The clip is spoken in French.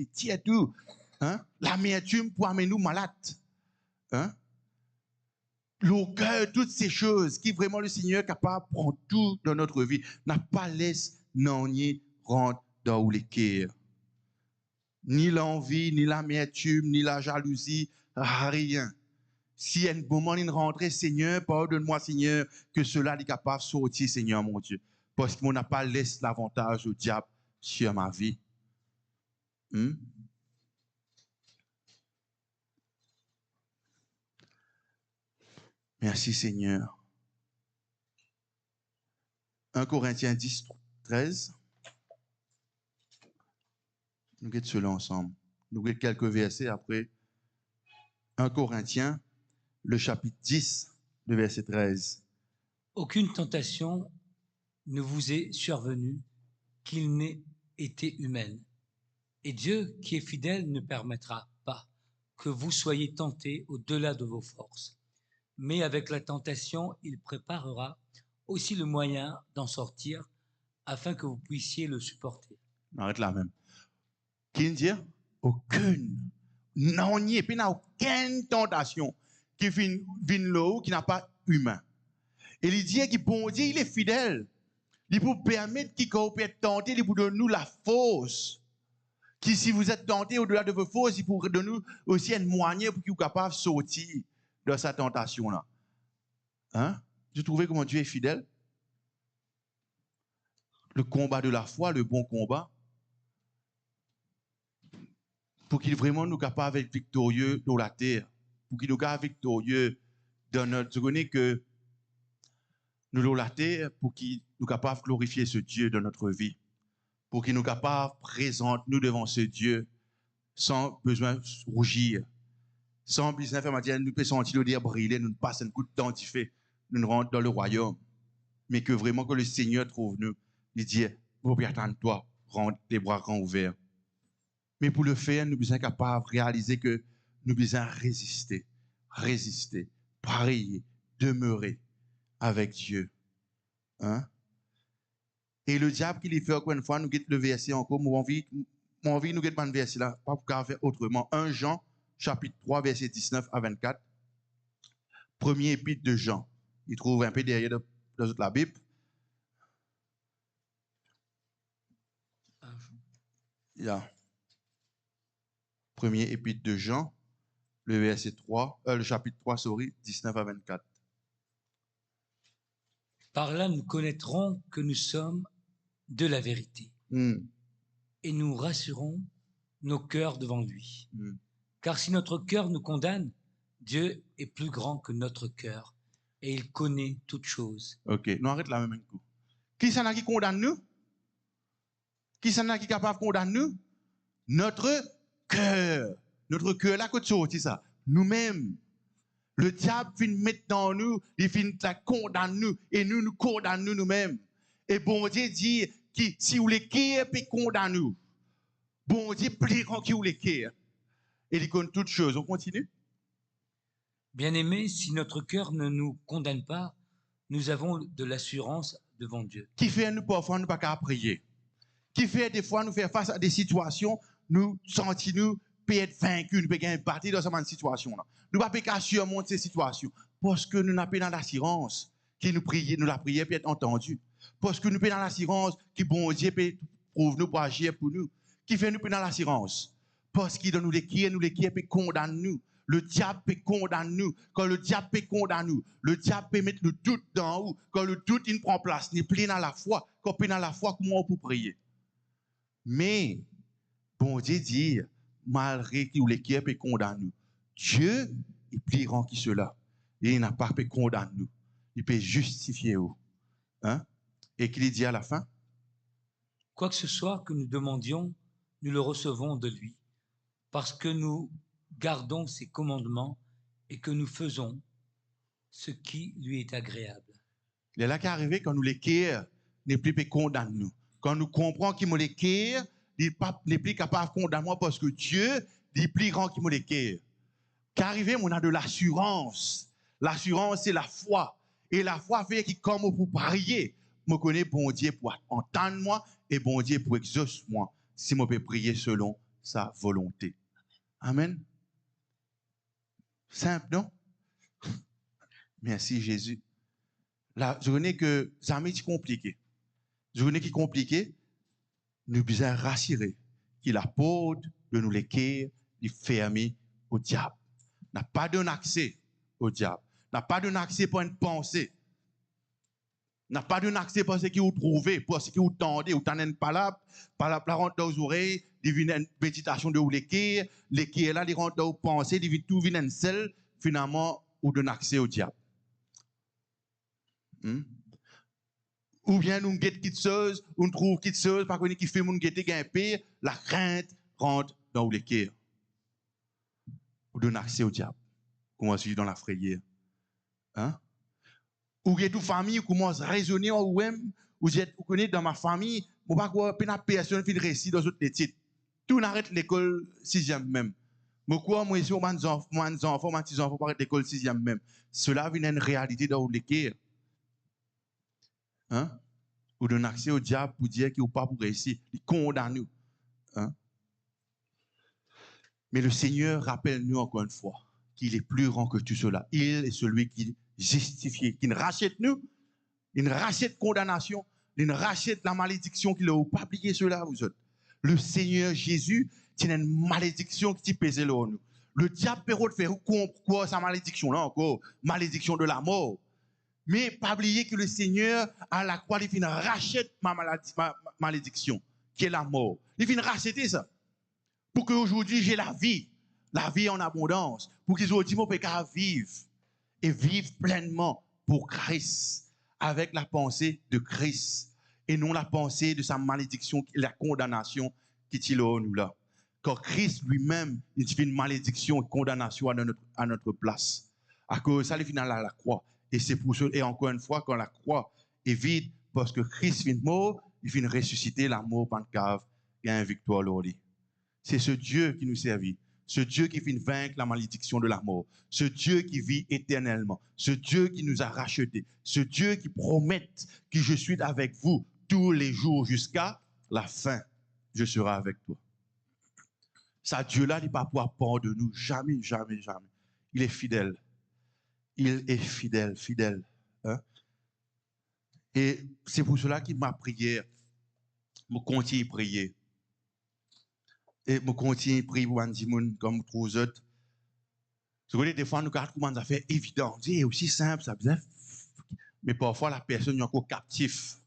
tiède tout. Hein? L'amertume pour amener nous malades. Hein? L'orgueil, toutes ces choses qui vraiment le Seigneur est capable de prendre tout dans notre vie. N'a pas laissé n'en rentrer dans les cœurs. Ni l'envie, ni l'amertume, ni la jalousie, rien. Si à un moment il rentre, Seigneur, pardonne-moi, Seigneur, que cela est capable de sortir, Seigneur, mon Dieu. Parce qu'on n'a pas laissé l'avantage au diable sur ma vie. Merci, Seigneur. 1 Corinthiens 10, 13. Nous guettons cela ensemble. Nous guettons quelques versets après. 1 Corinthiens, le chapitre 10, le verset 13. Aucune tentation ne vous est survenue qu'il n'ait été humaine. Et Dieu, qui est fidèle, ne permettra pas que vous soyez tentés au-delà de vos forces. Mais avec la tentation, il préparera aussi le moyen d'en sortir afin que vous puissiez le supporter. On arrête là même. Qui dit aucune, non, il n'y a aucune tentation qui vient là qui n'a pas humain. Et il dit que bon Dieu, il est fidèle. Il peut permettre qu'il peut être tenté, il peut donner nous la force. Qui, si vous êtes tenté au-delà de vos forces, il pourrait donner nous aussi un moyen pour qu'il soit capable de sortir de sa tentation-là. Hein? Vous trouvez comment Dieu est fidèle? Le combat de la foi, le bon combat, pour qu'il vraiment nous capable d'être victorieux dans la terre, pour qu'il nous capable victorieux dans notre... Vous connaissez que nous dans la terre, pour qu'il nous capable de glorifier ce Dieu dans notre vie, pour qu'il nous capable de présenter nous devant ce Dieu sans besoin de rougir, sans besoin de faire matière, nous pouvons sentir le dire briller, nous passons un coup de temps fait, nous rentrons dans le royaume, mais que vraiment que le Seigneur trouve nous, il dit, vous pouvez attendre toi, rentre les bras grands ouverts. Mais pour le faire, nous sommes capables de réaliser que nous devons résister, prier, demeurer avec Dieu. Hein? Et le diable qui les fait encore une fois, nous guette le verset encore, mon envie, nous guette pas le verset là, pas pour faire autrement. 1 Jean, chapitre 3, verset 19 à 24. Premier épître de Jean. Il trouve un peu derrière dans la Bible. Yeah. Premier épître de Jean, le verset 3, le chapitre 3, 19 à 24. Par là, nous connaîtrons que nous sommes de la vérité. Et nous rassurons nos cœurs devant lui. Car si notre cœur nous condamne, Dieu est plus grand que notre cœur et il connaît toutes choses. Ok, nous arrête là même coup. Qui s'en a qui condamne nous? Qui s'en a qui est capable de condamner nous? Notre cœur. Notre cœur, là, que tu ça. Nous-mêmes. Le diable vient mettre dans nous, il vient la condamner nous, et nous condamnons nous-mêmes. Et bon Dieu dit, si vous les qui puis condamne nous. Bon Dieu, plus grand qui vous les qui. Et il connaît toutes choses. On continue? Bien-aimés, si notre cœur ne nous condamne pas, nous avons de l'assurance devant Dieu. Qui fait nous parfois nous pas qu'à prier? Qui fait des fois nous faire face à des situations, nous sentons nous peut être vaincus, nous peut gagner partie dans cette situation-là. Nous ne pouvons pas surmonter ces situations parce que nous n'avons pas dans l'assurance qui nous la prière peut être entendue. Parce que nous avons dans l'assurance qui bon Dieu peut prouve nous pour agir pour nous. Qui fait nous dans l'assurance? Parce qu'il donne nous les qui peut condamner nous. Le diable peut condamner nous. Quand le diable peut condamner nous, le diable peut mettre le doute dans nous. Quand le doute il prend place, il plein dans la foi. Quand il dans la foi, comment on peut prier? Mais, bon Dieu dit, malgré qu'il l'équipe peut condamner nous, Dieu est plus grand que cela. Et il n'a pas pu condamner nous. Il peut justifier nous. Hein? Et qu'il dit à la fin? Quoi que ce soit que nous demandions, nous le recevons de lui. Parce que nous gardons ses commandements et que nous faisons ce qui lui est agréable. Il est là qui est arrivé quand nous l'équipe n'est plus condamner nous. Quand nous comprenons qu'il me l'équipe, il n'est plus capable de condamner moi parce que Dieu est plus grand qu'il me l'équipe. Qu'arrivé, on a de l'assurance. L'assurance, c'est la foi. Et la foi fait qu'il comme pour prier, me connaît bon Dieu pour entendre moi et bon Dieu pour exaucer moi si je peux prier selon sa volonté. Amen. Simple, non? Merci Jésus. La journée que jamais est compliquée. Journée qui est compliquée, nous besoin rassurer qu'il a porte de nous l'équerre, il fermer au diable. N'a pas d'un accès au diable. N'a pas d'un accès pour une pensée. N'a pas d'un accès pour ce qui vous trouvez, pour ce qui vous tendez, ou t'en une palabre la rentre dans vos oreilles, il vient une méditation de vous l'équerre là, il rentre dans vos pensées, il tout vient une seule, finalement, ou d'un accès au diable. Ou bien nous guettons quelque chose, ou nous trouvons quelque chose, par contre, qui fait nous guetter gain pire, la crainte rentre dans les cœurs. Ou donne accès au diable. Comment suivre dans la frayeur. Hein? Ou que toute famille commence à raisonner en vous-même, vous connaissez dans ma famille, je ne sais pas quoi, personne qui récit dans autres titres. Tout n'arrête l'école 6e même. Moi, moi, ici, mes enfants, mes petits-enfants, pas l'école 6e même. Cela vient une réalité dans les cœurs. Hein? Ou donner accès au diable pour dire qu'il n'est pas pour réussir, il condamne nous. Hein? Mais le Seigneur rappelle-nous encore une fois qu'il est plus grand que tout cela. Il est celui qui justifie, qui nous rachète nous, il nous rachète condamnation, il nous rachète la malédiction qu'il n'a pas appliqué cela vous autres. Le Seigneur Jésus, c'est une malédiction qui pèse là nous. Le diable peut faire quoi sa malédiction là encore, malédiction de la mort. Mais pas oublier que le Seigneur, à la croix, il vient racheter ma malédiction, qui est la mort. Il vient racheter ça. Pour qu'aujourd'hui, j'ai la vie en abondance. Pour qu'aujourd'hui, je puisse vivre et vivre pleinement pour Christ, avec la pensée de Christ, et non la pensée de sa malédiction, la condamnation qui est nous là. Car Christ lui-même, il fait une malédiction et condamnation à notre place. À cause ça, il vient à la croix. Et c'est pour ça, et encore une fois, quand la croix est vide, parce que Christ vient mort, il vient ressusciter la mort par le cave, il y a une victoire là. C'est ce Dieu qui nous servit, ce Dieu qui vient vaincre la malédiction de la mort, ce Dieu qui vit éternellement, ce Dieu qui nous a rachetés, ce Dieu qui promet que je suis avec vous tous les jours jusqu'à la fin. Je serai avec toi. Ce Dieu-là, il n'est pas pour peur de nous, jamais, jamais, jamais. Il est fidèle. Il est fidèle, fidèle. Hein? Et c'est pour cela qu'il m'a prié, je continue à prier. Et je continue à prier pour un monde comme tous les autres. Des fois, nous regardons comment ça fait évident. C'est aussi simple, ça faisait. Mais parfois, la personne est encore captive.